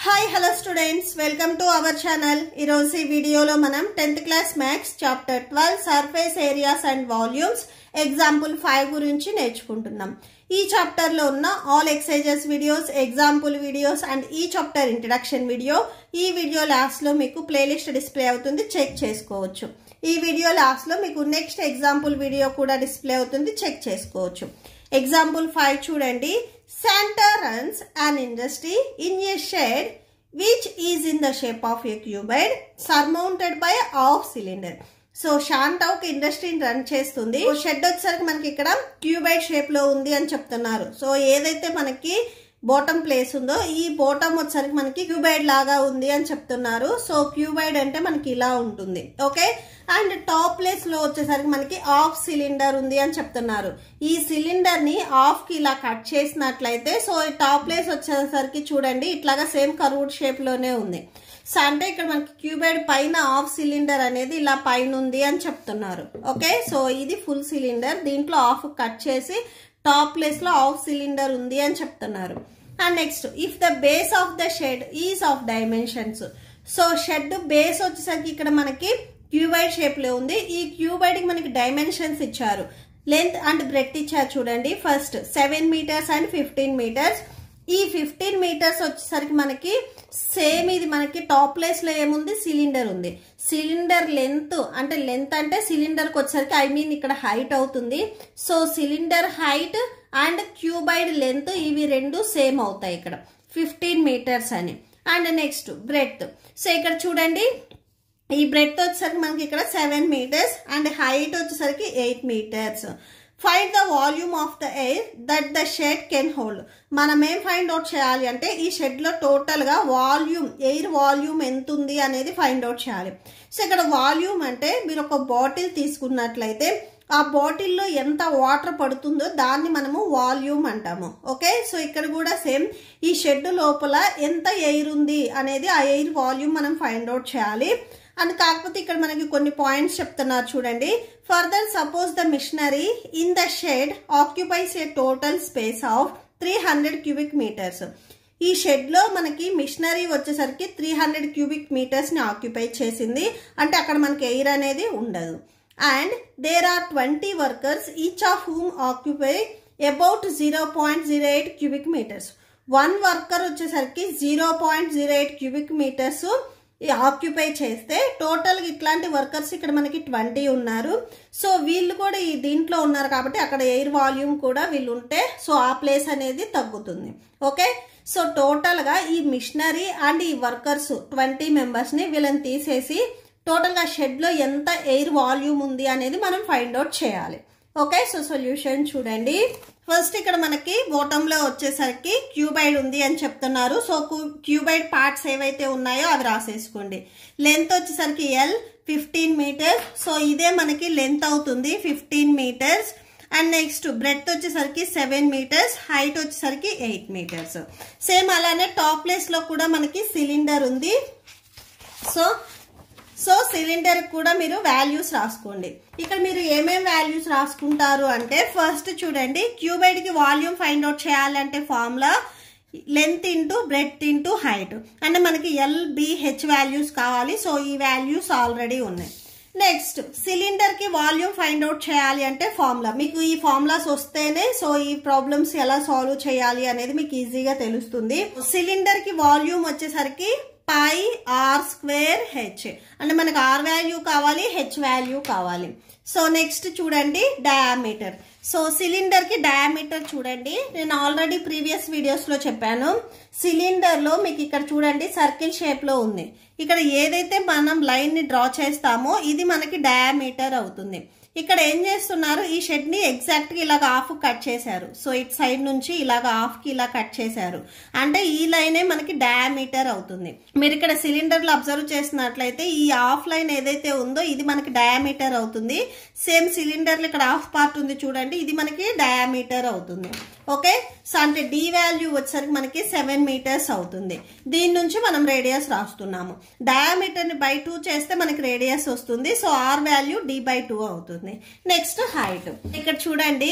Hi, hello students. Welcome to our channel. ఈరోజు ఈ వీడియోలో మనం 10th class maths chapter 12 surface areas and volumes example 5 గురించి నేర్చుకుంటున్నాం. ఈ చాప్టర్ లో ఉన్న all exercises videos, example videos and ఈ చాప్టర్ ఇంట్రడక్షన్ వీడియో ఈ వీడియో లాస్ట్ లో మీకు ప్లేలిస్ట్ డిస్ప్లే అవుతుంది, చెక్ చేసుకోవచ్చు. ఈ వీడియో లాస్ట్ లో మీకు నెక్స్ట్ ఎగ్జాంపుల్ వీడియో కూడా డిస్ప్లే అవుతుంది, చెక్ చేసుకోవచ్చు. ఎగ్జాంపుల్ 5 చూడండి. Santa runs an industry in a shed which is in the shape of a cuboid surmounted by a half cylinder. So Shanta ఒక ఇండస్ట్రీని రన్ చేస్తుంది. షెడ్ వచ్చేసరికి మనకి ఇక్కడ క్యూబైడ్ షేప్ లో ఉంది అని చెప్తున్నారు. సో ఏదైతే మనకి బాటమ్ ప్లేస్ ఉందో ఈ బాటమ్ వచ్చేసరికి మనకి క్యూబైడ్ లాగా ఉంది అని చెప్తున్నారు. సో క్యూబైడ్ అంటే మనకి ఇలా ఉంటుంది, ఓకే. అండ్ టాప్ ప్లేస్ లో వచ్చేసరికి మనకి హాఫ్ సిలిండర్ ఉంది అని చెప్తున్నారు. ఈ సిలిండర్ ని హాఫ్ కి ఇలా కట్ చేసినట్లయితే సో టాప్ ప్లేస్ వచ్చేసరికి చూడండి ఇట్లాగా సేమ్ కర్వ్డ్ షేప్ లోనే ఉంది. సో అంటే ఇక్కడ మనకి క్యూబైడ్ పైన హాఫ్ సిలిండర్ అనేది ఇలా పైన ఉంది అని చెప్తున్నారు, ఓకే. సో ఇది ఫుల్ సిలిండర్, దీంట్లో హాఫ్ కట్ చేసి టాప్ ప్లేస్ లో హాఫ్ సిలిండర్ ఉంది అని చెప్తున్నారు. And next, if the base of the shed is of dimensions. So shed base వచ్చేసరికి ఇక్కడ మనకి క్యూబైడ్ షేప్ లో ఉంది. ఈ క్యూబైడ్ కి మనకి డైమెన్షన్స్ ఇచ్చారు, లెంత్ అండ్ బ్రెడ్త్ ఇచ్చారు. చూడండి, ఫస్ట్ 7 మీటర్స్ అండ్ 15 మీటర్స్. ఈ 15 మీటర్స్ వచ్చేసరికి మనకి సేమ్ ఇది మనకి టాప్ ప్లేస్ లో ఏముంది, సిలిండర్ ఉంది. సిలిండర్ లెంత్ అంటే సిలిండర్ కి వచ్చేసరికి ఐ మీన్ ఇక్కడ హైట్ అవుతుంది. So cylinder height and cuboid length ఇవి రెండు సేమ్ అవుతాయి ఇక్కడ 15 మీటర్స్ అని. And next breadth. సో ఇక్కడ చూడండి ఈ బ్రెడ్త్ వచ్చేసరికి మనకి ఇక్కడ 7 మీటర్స్ అండ్ హైట్ వచ్చేసరికి 8 metres. Find the volume of the air that the shed can hold. మనం ఏం ఫైండ్ అవుట్ చేయాలి అంటే ఈ షెడ్ లో టోటల్ గా వాల్యూమ్, ఎయిర్ వాల్యూమ్ ఎంత ఉంది అనేది ఫైండ్ అవుట్ చేయాలి. సో ఇక్కడ వాల్యూమ్ అంటే మీరు ఒక బాటిల్ తీసుకున్నట్లయితే ఆ బాటిల్లో ఎంత వాటర్ పడుతుందో దాన్ని మనము వాల్యూమ్ అంటాము, ఓకే. సో ఇక్కడ కూడా సేమ్ ఈ షెడ్ లోపల ఎంత ఎయిర్ ఉంది అనేది ఆ ఎయిర్ వాల్యూమ్ మనం ఫైండ్ అవుట్ చేయాలి. అండ్ కాకపోతే ఇక్కడ మనకి కొన్ని పాయింట్స్ చెప్తున్నారు చూడండి. Further, suppose the machinery in the shed occupies a total space of 300 cubic metres. ఈ షెడ్ లో మనకి మిషనరీ వచ్చేసరికి 300 క్యూబిక్ మీటర్స్ ని ఆక్యుపై చేసింది, అంటే అక్కడ మనకి ఎయిర్ అనేది ఉండదు. And there are 20 workers each of whom occupy about 0.08 cubic metres. 1 worker వచ్చేసరికి 0.08 క్యూబిక్ మీటర్స్ ఆక్యుపై చేస్తే టోటల్ ఇట్లాంటి వర్కర్స్ ఇక్కడ మనకి 20 ఉన్నారు. సో వీళ్ళు కూడా ఈ దీంట్లో ఉన్నారు కాబట్టి అక్కడ ఎయిర్ వాల్యూమ్ కూడా వీళ్ళు ఉంటే సో ఆ ప్లేస్ అనేది తగ్గుతుంది, ఓకే. సో టోటల్ గా ఈ మిషనరీ అండ్ ఈ వర్కర్స్ 20 మెంబర్స్ ని వీళ్ళని తీసేసి టోటల్ గా షెడ్ లో ఎంత ఎయిర్ వాల్యూమ్ ఉంది అనేది మనం ఫైండ్ అవుట్ చేయాలి, ఓకే. సో సొల్యూషన్ చూడండి. ఫస్ట్ ఇక్కడ మనకి బాటమ్ లో వచ్చేసరికి క్యూబైడ్ ఉంది అని చెప్తున్నారు. సో క్యూబైడ్ పార్ట్స్ ఏవైతే ఉన్నాయో అవి రాసేసుకోండి. లెంత్ వచ్చేసరికి L 15 మీటర్స్. సో ఇదే మనకి లెంత్ అవుతుంది 15 మీటర్స్. అండ్ నెక్స్ట్ బ్రెడ్త్ వచ్చేసరికి 7 మీటర్స్, హైట్ వచ్చేసరికి 8 మీటర్స్. సేమ్ అలానే టాప్ ప్లేస్ లో కూడా మనకి సిలిండర్ ఉంది. సో సిలిండర్ కూడా మీరు వాల్యూస్ రాసుకోండి. ఇక్కడ మీరు ఏమేం వాల్యూస్ రాసుకుంటారు అంటే ఫస్ట్ చూడండి, క్యూబైడ్ కి వాల్యూమ్ ఫైండ్ అవుట్ చేయాలంటే formula length into breadth into height. అంటే మనకి LBH వాల్యూస్ కావాలి. సో ఈ వాల్యూస్ ఆల్రెడీ ఉన్నాయి. నెక్స్ట్ సిలిండర్ కి వాల్యూమ్ ఫైండ్ అవుట్ చేయాలి అంటే ఫార్ములా, మీకు ఈ ఫార్ములాస్ వస్తేనే సో ఈ ప్రాబ్లమ్స్ ఎలా సాల్వ్ చేయాలి అనేది మీకు ఈజీగా తెలుస్తుంది. సిలిండర్ కి వాల్యూమ్ వచ్చేసరికి పై R స్క్వేర్ H, అంటే మనకి R వాల్యూ కావాలి, H వాల్యూ కావాలి. సో నెక్స్ట్ చూడండి డయామీటర్. సో సిలిండర్ కి డయామీటర్ చూడండి, నేను ఆల్రెడీ ప్రీవియస్ వీడియోస్ లో చెప్పాను. సిలిండర్ లో మీకు ఇక్కడ చూడండి సర్కిల్ షేప్ లో ఉంది. ఇక్కడ ఏదైతే మనం లైన్ ని డ్రా చేస్తామో ఇది మనకి డయామీటర్ అవుతుంది. ఇక్కడ ఏం చేస్తున్నారు, ఈ షెడ్ ని ఎగ్జాక్ట్ గా ఇలాగ హాఫ్ కట్ చేశారు. సో ఇటు సైడ్ నుంచి ఇలాగ హాఫ్ కి ఇలా కట్ చేశారు, అంటే ఈ లైనే మనకి డయామీటర్ అవుతుంది. మీరు ఇక్కడ సిలిండర్ లో అబ్జర్వ్ చేసినట్లయితే ఈ హాఫ్ లైన్ ఏదైతే ఉందో ఇది మనకి డయామీటర్ అవుతుంది. సేమ్ సిలిండర్ లో ఇక్కడ హాఫ్ పార్ట్ ఉంది చూడండి, ఇది మనకి డయామీటర్ అవుతుంది, ఓకే. సో అంటే D వాల్యూ వచ్చేసరికి మనకి 7 మీటర్స్ అవుతుంది. దీని నుంచి మనం రేడియస్ రాస్తున్నాము. డయామీటర్ ని by 2 చేస్తే మనకి రేడియస్ వస్తుంది. సో R వాల్యూ D/2 అవుతుంది. అవుతుంది. Next height. ఇక్కడ చూడండి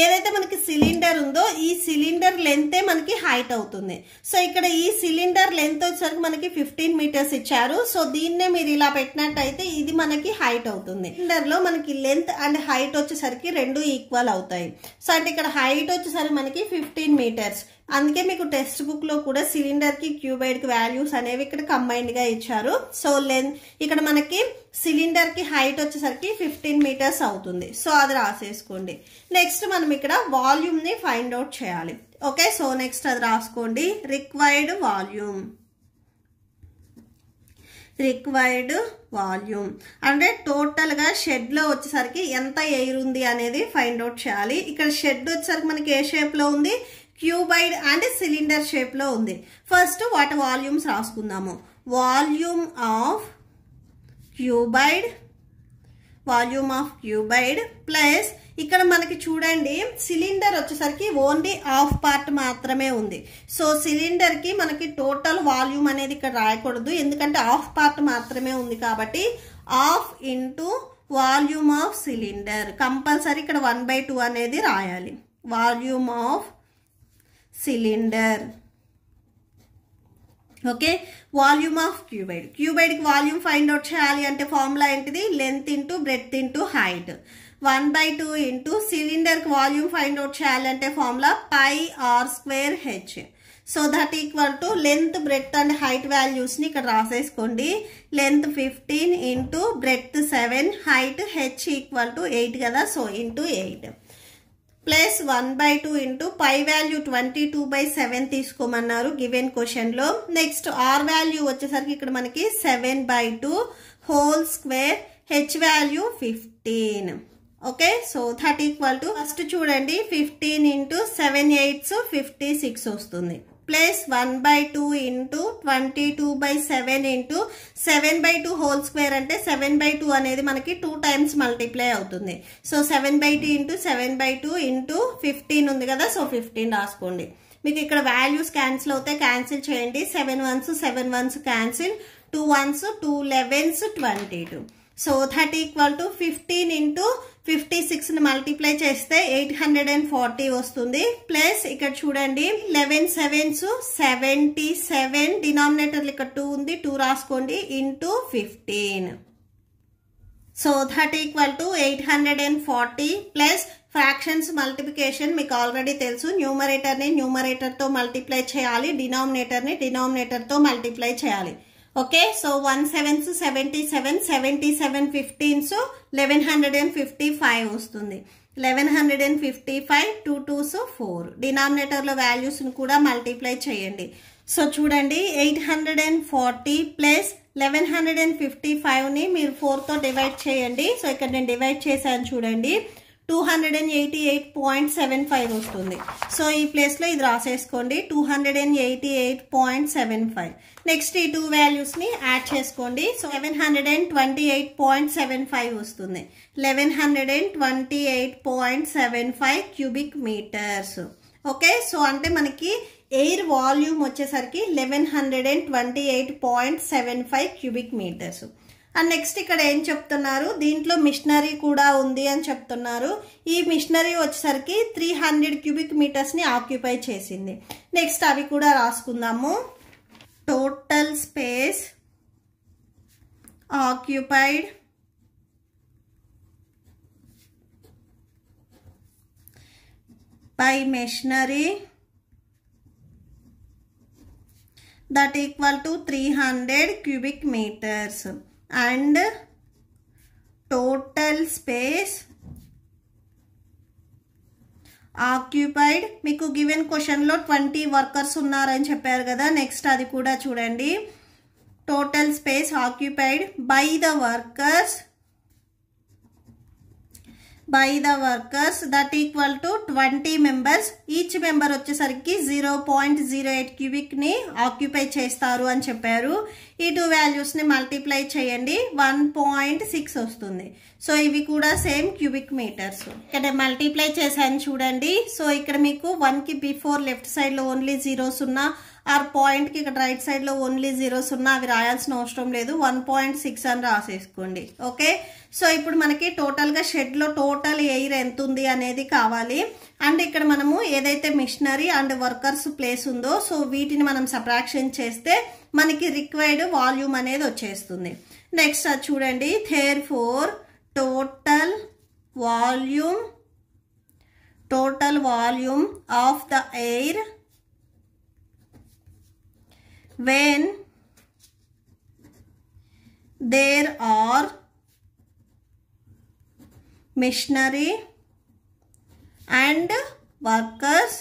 ఏదైతే మనకి సిలిండర్ ఉందో ఈ సిలిండర్ లెంతే మనకి హైట్ అవుతుంది. సో ఇక్కడ ఈ సిలిండర్ లెంత్ వచ్చేసరికి మనకి 15 మీటర్స్ ఇచ్చారు. సో దీన్నే మీరు ఇలా పెట్టినట్టయితే ఇది మనకి హైట్ అవుతుంది. సిలిండర్ లో మనకి లెంత్ అండ్ హైట్ వచ్చేసరికి రెండు ఈక్వల్ అవుతాయి. సో అంటే ఇక్కడ హైట్ వచ్చేసరికి మనకి 15 మీటర్స్. అందుకే మీకు టెక్స్ట్ బుక్ లో కూడా సిలిండర్ కి క్యూబాయిడ్ కి వాల్యూస్ అనేవి ఇక్కడ కంబైన్డ్ గా ఇచ్చారు. సో లెంత్ ఇక్కడ మనకి సిలిండర్ కి హైట్ వచ్చేసరికి 15 మీటర్స్ అవుతుంది. సో అది రాసేసుకోండి. నెక్స్ట్ మనం ఇక్కడ వాల్యూమ్ ని ఫైండ్ అవుట్ చేయాలి. ఓకే, సో నెక్స్ట్ అది రాసుకోండి. రిక్వైర్డ్ వాల్యూమ్ అంటే టోటల్ గా షెడ్ లో వచ్చేసరికి ఎంత ఎయిర్ ఉంది అనేది ఫైండ్ అవుట్ చేయాలి. ఇక్కడ షెడ్ వచ్చేసరికి మనకి ఏ షేప్ లో ఉంది, క్యూబాయిడ్ అండ్ సిలిండర్ షేప్ లో ఉంది. ఫస్ట్ వాటి వాల్యూమ్స్ రాసుకుందాము. వాల్యూమ్ ఆఫ్ క్యూబాయిడ్ ప్లస్ ఇక్కడ మనకి చూడండి సిలిండర్ వచ్చేసరికి ఓన్లీ హాఫ్ పార్ట్ మాత్రమే ఉంది. సో సిలిండర్ కి మనకి టోటల్ వాల్యూమ్ అనేది ఇక్కడ రాయకూడదు, ఎందుకంటే హాఫ్ పార్ట్ మాత్రమే ఉంది కాబట్టి half into volume of cylinder compulsory ఇక్కడ 1/2 అనేది రాయాలి. Volume of cylinder. Okay, volume of cuboid. Cuboid కి వాల్యూమ్ ఫైండ్ అవుట్ చేయాలి అంటే ఫార్ములా ఏంటిది, length into breadth into height. 1/2 into cylinder కి వాల్యూమ్ ఫైండ్ అవుట్ చేయాలి అంటే formula πr²h. So that equal to length breadth and height values ని ఇక్కడ రాసేసుకోండి. Length 15 into breadth 7, height h equal to 8 కదా, so into 8 plus 1/2 into pi value 22/7 తీసుకోమన్నారు given question లో. Next R value వచ్చేసరికి ఇక్కడ మనకి 7/2 whole square, H value 15. Okay, so that equal to first చూడండి 15 ఇంటూ 7 8 56 వస్తుంది. Plus 1/2 into 22/7 into 7/2 whole square అంటే 7/2 అనేది మనకి 2 టైమ్స్ మల్టిప్లై అవుతుంది. సో 7/2 ఇంటూ 7/2 ఇంటూ 15 ఉంది కదా, సో 15 రాసుకోండి. మీకు ఇక్కడ వాల్యూస్ క్యాన్సిల్ అవుతాయి, క్యాన్సిల్ చేయండి. 7 1s 7 1s cancel, 2 1s 2 11s 22. So that equal to 15 into 56 ని మల్టిప్లై చేస్తే 840 వస్తుంది. ప్లస్ ఇక్కడ చూడండి 11 7s 77, డినామినేటర్ ఇక్కడ 2 ఉంది, 2 రాసుకోండి, into 15. So that equal to 840 plus fractions multiplication మీకు ఆల్రెడీ తెలుసు. న్యూమరేటర్ ని న్యూమరేటర్ తో మల్టిప్లై చేయాలి, డినామినేటర్ ని డినామినేటర్ తో మల్టిప్లై చేయాలి. ఓకే, సో 1 7s 77, 77 15s 1155 వస్తుంది. 1155 2 2s 4. డినామినేటర్ లో వాల్యూస్ కూడా మల్టిప్లై చేయండి. సో చూడండి 840 ప్లస్ 1155 ని మీరు 4 తో డివైడ్ చేయండి. సో ఇక్కడ నేను డివైడ్ చేశాను చూడండి, 288.75 వస్తుంది. సో ఈ ప్లేస్ లో ఇది రాసేసుకోండి, 288.75. నెక్స్ట్ ఈ 2 వాల్యూస్ ని యాడ్ చేసుకోండి. సో 1128.75 వస్తుంది. 1128.75 క్యూబిక్ మీటర్స్. ఓకే, సో అంటే మనకి ఎయిర్ వాల్యూమ్ వచ్చేసరికి 1128.75 క్యూబిక్ మీటర్స్. అండ్ నెక్స్ట్ ఇక్కడ ఏం చెప్తున్నారు, దీంట్లో మిషనరీ కూడా ఉంది అని చెప్తున్నారు. ఈ మిషనరీ వచ్చేసరికి 300 క్యూబిక్ మీటర్స్ ని ఆక్యుపై చేసింది. నెక్స్ట్ అవి కూడా రాసుకుందాము. Total space occupied by machinery that equal to 300 cubic meters and total space occupied. మీకు గివెన్ క్వశ్చన్ లో 20 వర్కర్స్ ఉన్నారని చెప్పారు కదా, నెక్స్ట్ అది కూడా చూడండి. Total space occupied by the workers that equal to 20 members. Each member వచ్చేసరికి 0.08 క్యూబిక్ ని ఆక్యుపై చేస్తారు అని చెప్పారు. ఈ 2 వాల్యూస్ ని మల్టిప్లై చేయండి, 1.6 వస్తుంది. సో ఇవి కూడా సేమ్ క్యూబిక్ మీటర్స్. ఇక్కడ మల్టిప్లై చేశాను చూడండి. సో ఇక్కడ మీకు 1 కి బిఫోర్ లెఫ్ట్ సైడ్ లో ఓన్లీ జీరోస్ ఉన్నా, ఆర్ పాయింట్కి ఇక్కడ రైట్ సైడ్లో ఓన్లీ జీరోస్ ఉన్నా అవి రాయాల్సిన అవసరం లేదు, 1.6 అని రాసేసుకోండి. ఓకే, సో ఇప్పుడు మనకి టోటల్గా షెడ్లో టోటల్ ఎయిర్ ఎంత ఉంది అనేది కావాలి. అండ్ ఇక్కడ మనము ఏదైతే మిషనరీ అండ్ వర్కర్స్ ప్లేస్ ఉందో సో వీటిని మనం సబ్ట్రాక్షన్ చేస్తే మనకి రిక్వైర్డ్ వాల్యూమ్ అనేది వచ్చేస్తుంది. నెక్స్ట్ అది చూడండి, therefore total volume of the air when there are machinery and workers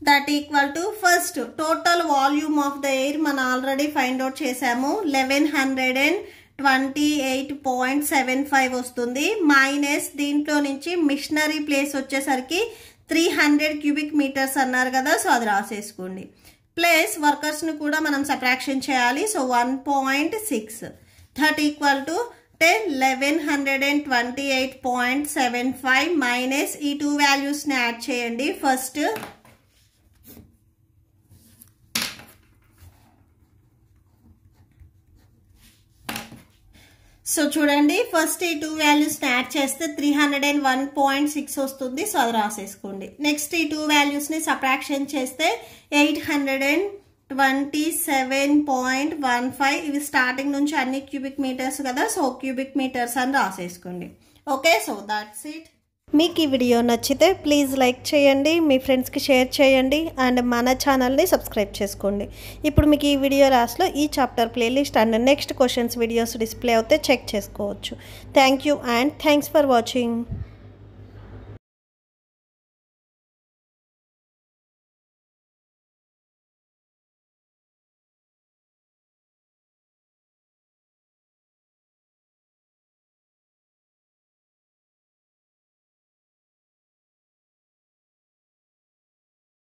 that equal to first total volume of the air మనం ఆల్రెడీ ఫైండ్ అవుట్ చేసాము, 1128.75 వస్తుంది. మైనస్ దీంట్లో నుంచి మిషనరీ ప్లేస్ వచ్చేసరికి 300 క్యూబిక్ మీటర్స్ అన్నారు కదా, సో అది రాసేసుకోండి. ప్లస్ వర్కర్స్ని కూడా మనం సబ్ట్రాక్షన్ చేయాలి, so 1.6 that equal to 1128.75 minus ఈ 2 వాల్యూస్ని యాడ్ చేయండి. ఫస్ట్ సో చూడండి, ఫస్ట్ ఈ 2 వాల్యూస్ని యాడ్ చేస్తే 301.6 వస్తుంది, సో అది రాసేసుకోండి. నెక్స్ట్ ఈ 2 వాల్యూస్ని సబ్ట్రాక్షన్ చేస్తే 827.15, ఇవి స్టార్టింగ్ నుంచి అన్ని క్యూబిక్ మీటర్స్ కదా, సో క్యూబిక్ మీటర్స్ అని రాసేసుకోండి. Okay, so that's it. మీకు ఈ వీడియో నచ్చితే ప్లీజ్ లైక్ చేయండి, మీ ఫ్రెండ్స్కి షేర్ చేయండి అండ్ మన ఛానల్ని సబ్స్క్రైబ్ చేసుకోండి. ఇప్పుడు మీకు ఈ వీడియో లాస్ట్లో ఈ chapter playlist and next questions videos display అవుతే చెక్ చేసుకోవచ్చు. Thank you and thanks for watching.